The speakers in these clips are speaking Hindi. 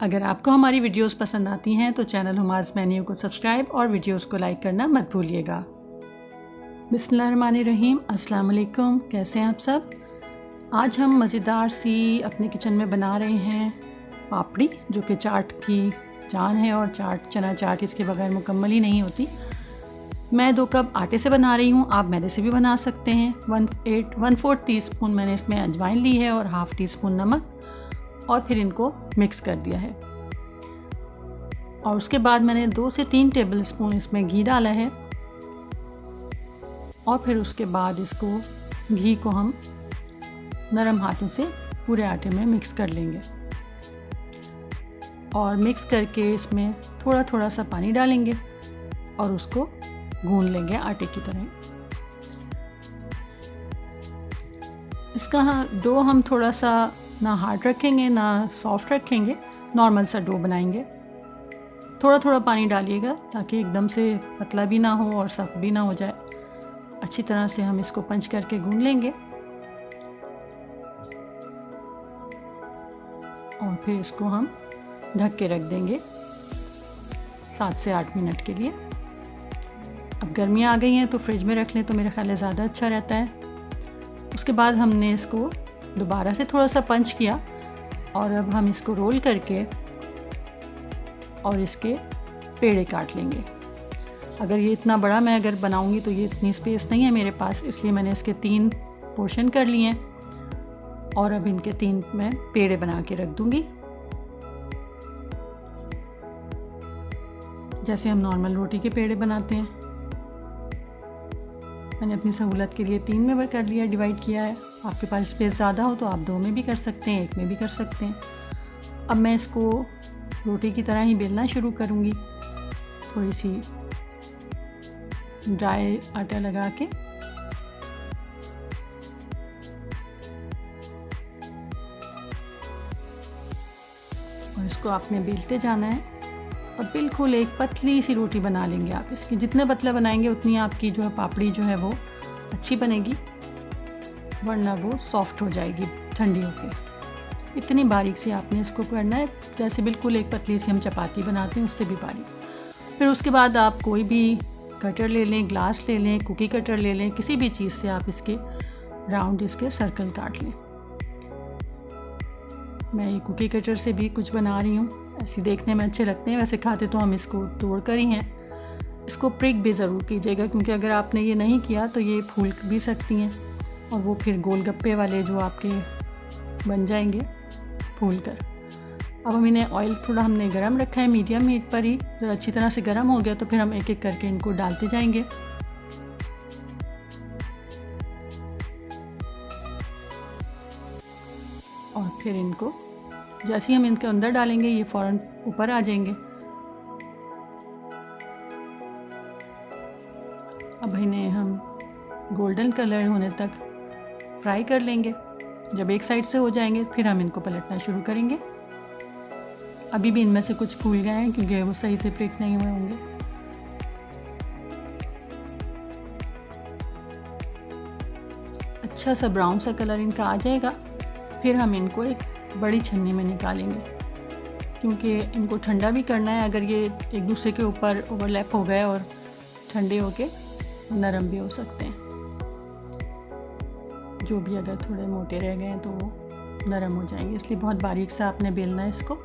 अगर आपको हमारी वीडियोस पसंद आती हैं तो चैनल हुमाज़ मेन्यू को सब्सक्राइब और वीडियोस को लाइक करना मत भूलिएगा। बिस्मिल्लाहिर्रहमानिर्रहीम, अस्सलाम वालेकुम। कैसे हैं आप सब? आज हम मज़ेदार सी अपने किचन में बना रहे हैं पापड़ी, जो कि चाट की जान है और चना चाट इसके बगैर मुकम्मल ही नहीं होती। मैं 2 कप आटे से बना रही हूँ, आप मैदे से भी बना सकते हैं। 1/4 टीस्पून मैंने इसमें अजवाइन ली है और ½ टीस्पून नमक, और फिर इनको मिक्स कर दिया है। और उसके बाद मैंने 2 से 3 टेबलस्पून इसमें घी डाला है, और फिर उसके बाद इसको घी को हम नरम हाथों से पूरे आटे में मिक्स कर लेंगे। और मिक्स करके इसमें थोड़ा थोड़ा सा पानी डालेंगे और उसको गूंद लेंगे आटे की तरह। इसका डो हम थोड़ा सा ना हार्ड रखेंगे ना सॉफ्ट रखेंगे, नॉर्मल सा डो बनाएंगे। थोड़ा थोड़ा पानी डालिएगा ताकि एकदम से पतला भी ना हो और सख्त भी ना हो जाए। अच्छी तरह से हम इसको पंच करके गूंद लेंगे और फिर इसको हम ढक के रख देंगे 7 से 8 मिनट के लिए। अब गर्मियाँ आ गई हैं तो फ्रिज में रख लें तो मेरे ख्याल से ज़्यादा अच्छा रहता है। उसके बाद हमने इसको दोबारा से थोड़ा सा पंच किया और अब हम इसको रोल करके और इसके पेड़े काट लेंगे। अगर ये इतना बड़ा मैं अगर बनाऊंगी तो ये इतनी स्पेस नहीं है मेरे पास, इसलिए मैंने इसके 3 पोर्शन कर लिए हैं और अब इनके 3 मैं पेड़े बना के रख दूंगी, जैसे हम नॉर्मल रोटी के पेड़े बनाते हैं। मैंने अपनी सहूलत के लिए 3 में कर लिया, डिवाइड किया है। आपके पास स्पेस ज़्यादा हो तो आप 2 में भी कर सकते हैं, 1 में भी कर सकते हैं। अब मैं इसको रोटी की तरह ही बेलना शुरू करूँगी, थोड़ी सी ड्राई आटा लगा के। और इसको आपने बेलते जाना है और बिल्कुल एक पतली सी रोटी बना लेंगे आप इसकी। जितने पतला बनाएंगे उतनी आपकी जो है पापड़ी जो है वो अच्छी बनेगी, वरना वो सॉफ्ट हो जाएगी ठंडी होके। इतनी बारीक सी आपने इसको करना है, जैसे बिल्कुल एक पतली सी हम चपाती बनाते हैं उससे भी बारीक। फिर उसके बाद आप कोई भी कटर ले लें, ग्लास ले लें, कुकी कटर ले लें, किसी भी चीज़ से आप इसके राउंड इसके सर्कल काट लें। मैं ये कुकी कटर से भी कुछ बना रही हूँ, ऐसे देखने में अच्छे लगते हैं, वैसे खाते तो हम इसको तोड़ कर ही हैं। इसको प्रिक भी ज़रूर कीजिएगा, क्योंकि अगर आपने ये नहीं किया तो ये फूल भी सकती हैं और वो फिर गोलगप्पे वाले जो आपके बन जाएंगे फूल कर। अब हम इन्हें ऑयल थोड़ा हमने गरम रखा है, मीडियम हीट पर ही। जब अच्छी तरह से गरम हो गया तो फिर हम एक एक करके इनको डालते जाएंगे। और फिर इनको जैसे ही हम इनके अंदर डालेंगे ये फ़ौरन ऊपर आ जाएंगे। अब इन्हें हम गोल्डन कलर होने तक फ्राई कर लेंगे। जब एक साइड से हो जाएंगे फिर हम इनको पलटना शुरू करेंगे। अभी भी इनमें से कुछ फूल गए हैं क्योंकि वो सही से फ्रिक नहीं हुए होंगे। अच्छा सा ब्राउन सा कलर इनका आ जाएगा। फिर हम इनको एक बड़ी छन्नी में निकालेंगे, क्योंकि इनको ठंडा भी करना है। अगर ये एक दूसरे के ऊपर ओवरलैप हो गए और ठंडे होके नरम भी हो सकते हैं। जो भी अगर थोड़े मोटे रह गए हैं तो वो नरम हो जाएंगे, इसलिए बहुत बारीक सा आपने बेलना है इसको।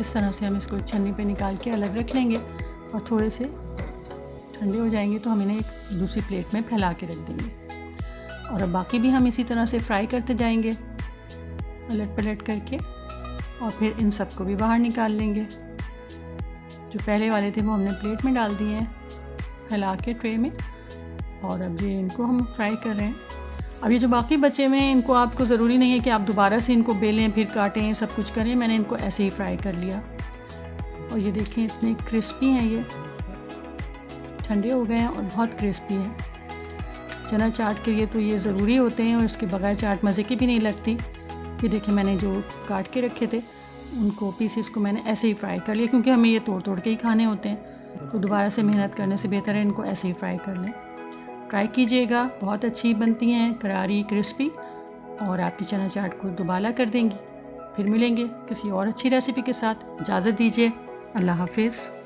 इस तरह से हम इसको छन्नी पे निकाल के अलग रख लेंगे और थोड़े से ठंडे हो जाएंगे तो हम इन्हें एक दूसरी प्लेट में फैला के रख देंगे। और अब बाकी भी हम इसी तरह से फ्राई करते जाएंगे पलट पलट करके, और फिर इन सब को भी बाहर निकाल लेंगे। जो पहले वाले थे वो हमने प्लेट में डाल दिए हैं फैला के ट्रे में, और अब ये इनको हम फ्राई कर रहे हैं। अब ये जो बाकी बचे हुए हैं इनको आपको ज़रूरी नहीं है कि आप दोबारा से इनको बेलें फिर काटें सब कुछ करें। मैंने इनको ऐसे ही फ्राई कर लिया और ये देखें इतने क्रिस्पी हैं, ये ठंडे हो गए हैं और बहुत क्रिस्पी हैं। चना चाट के लिए तो ये ज़रूरी होते हैं और इसके बगैर चाट मज़े की भी नहीं लगती। ये देखिए मैंने जो काट के रखे थे उनको पीसेस को मैंने ऐसे ही फ्राई कर लिया, क्योंकि हमें ये तोड़ तोड़ के ही खाने होते हैं, तो दोबारा से मेहनत करने से बेहतर है इनको ऐसे ही फ्राई कर लें। ट्राई कीजिएगा, बहुत अच्छी बनती हैं, करारी क्रिस्पी। और आपकी चना चाट को दुबाला कर देंगी। फिर मिलेंगे किसी और अच्छी रेसिपी के साथ। इजाज़त दीजिए। अल्लाह हाफिज़।